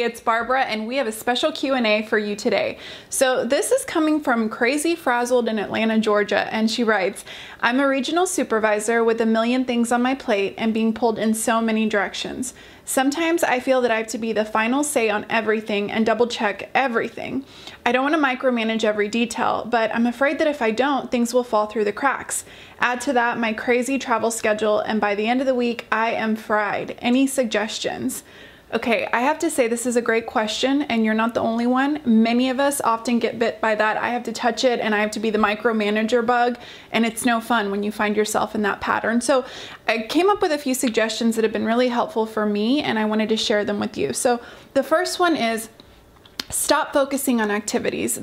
Hey, it's Barbara, and we have a special Q&A for you today. So this is coming from Crazy Frazzled in Atlanta, Georgia, and she writes, I'm a regional supervisor with a million things on my plate and being pulled in so many directions. Sometimes I feel that I have to be the final say on everything and double check everything. I don't want to micromanage every detail, but I'm afraid that if I don't, things will fall through the cracks. Add to that my crazy travel schedule, and by the end of the week, I am fried. Any suggestions? Okay, I have to say this is a great question, and you're not the only one. Many of us often get bit by that. I have to touch it and I have to be the micromanager bug, and it's no fun when you find yourself in that pattern. So I came up with a few suggestions that have been really helpful for me, and I wanted to share them with you. So the first one is stop focusing on the activities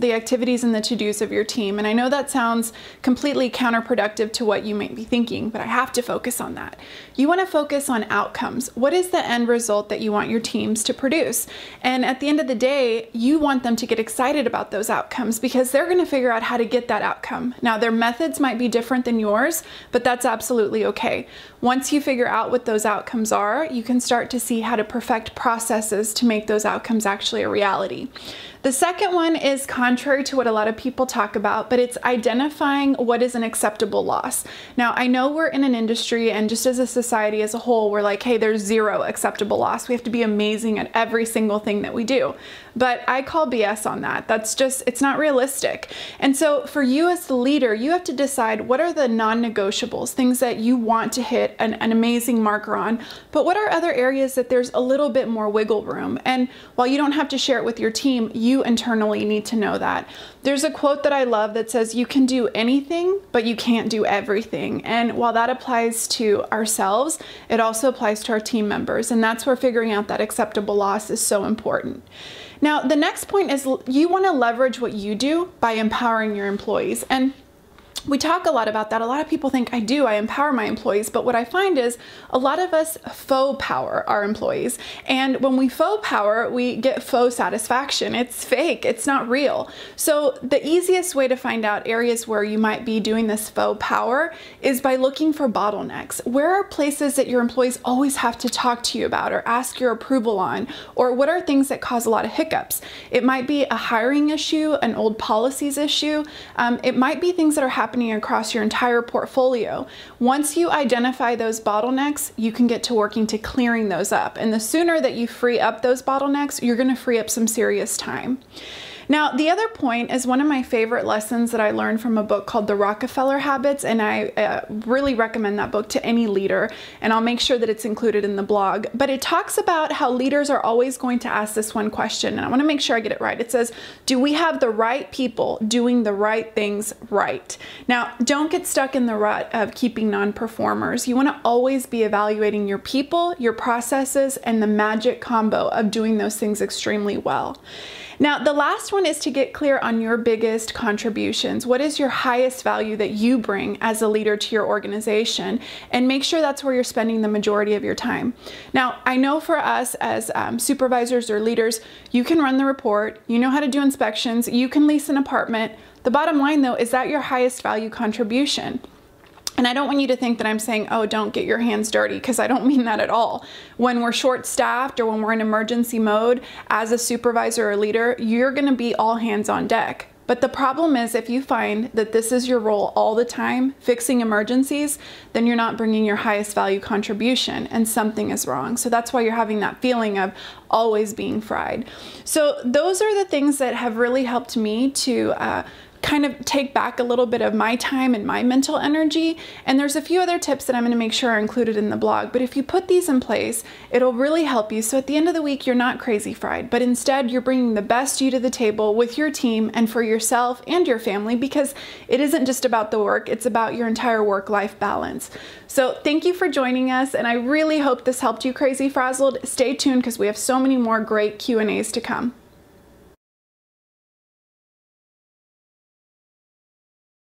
and the to-dos of your team. And I know that sounds completely counterproductive to what you may be thinking, but I have to focus on that. You want to focus on outcomes. What is the end result that you want your teams to produce? And at the end of the day, you want them to get excited about those outcomes because they're going to figure out how to get that outcome. Now, their methods might be different than yours, but that's absolutely okay. Once you figure out what those outcomes are, you can start to see how to perfect processes to make those outcomes actually a reality. The second one is contrary to what a lot of people talk about, but it's identifying what is an acceptable loss. Now, I know we're in an industry and just as a society as a whole, we're like, hey, there's zero acceptable loss. We have to be amazing at every single thing that we do. But I call BS on that. That's just, it's not realistic. And so for you as the leader, you have to decide what are the non-negotiables, things that you want to hit an amazing marker on, but what are other areas that there's a little bit more wiggle room? And while you don't have to share it with your team, you internally need to know that. There's a quote that I love that says, you can do anything, but you can't do everything. And while that applies to ourselves, it also applies to our team members. And that's where figuring out that acceptable loss is so important. Now, the next point is you want to leverage what you do by empowering your employees. And we talk a lot about that. A lot of people think I empower my employees, but what I find is a lot of us faux power our employees. And when we faux power, we get faux satisfaction. It's fake, it's not real. So the easiest way to find out areas where you might be doing this faux power is by looking for bottlenecks. Where are places that your employees always have to talk to you about or ask your approval on? Or what are things that cause a lot of hiccups? It might be a hiring issue, an old policies issue. It might be things that are happening across your entire portfolio. Once you identify those bottlenecks, you can get to working to clearing those up. And the sooner that you free up those bottlenecks, you're going to free up some serious time. Now, the other point is one of my favorite lessons that I learned from a book called The Rockefeller Habits, and I really recommend that book to any leader, and I'll make sure that it's included in the blog. But it talks about how leaders are always going to ask this one question, and I want to make sure I get it right. It says, do we have the right people doing the right things right? Now, don't get stuck in the rut of keeping non-performers. You want to always be evaluating your people, your processes, and the magic combo of doing those things extremely well. Now, the last one is to get clear on your biggest contributions. What is your highest value that you bring as a leader to your organization? And make sure that's where you're spending the majority of your time. Now, I know for us as supervisors or leaders, you can run the report, you know how to do inspections, you can lease an apartment. The bottom line though, is that your highest value contribution? And I don't want you to think that I'm saying, oh, don't get your hands dirty, because I don't mean that at all. When we're short-staffed or when we're in emergency mode, as a supervisor or leader, you're going to be all hands on deck. But the problem is if you find that this is your role all the time, fixing emergencies, then you're not bringing your highest value contribution and something is wrong. So that's why you're having that feeling of always being fried. So those are the things that have really helped me to kind of take back a little bit of my time and my mental energy. And there's a few other tips that I'm going to make sure are included in the blog. But if you put these in place, it'll really help you. So at the end of the week, you're not crazy fried, but instead you're bringing the best you to the table with your team and for yourself and your family, because it isn't just about the work, it's about your entire work-life balance. So thank you for joining us. And I really hope this helped you, Crazy Frazzled. Stay tuned because we have so many more great Q&As to come.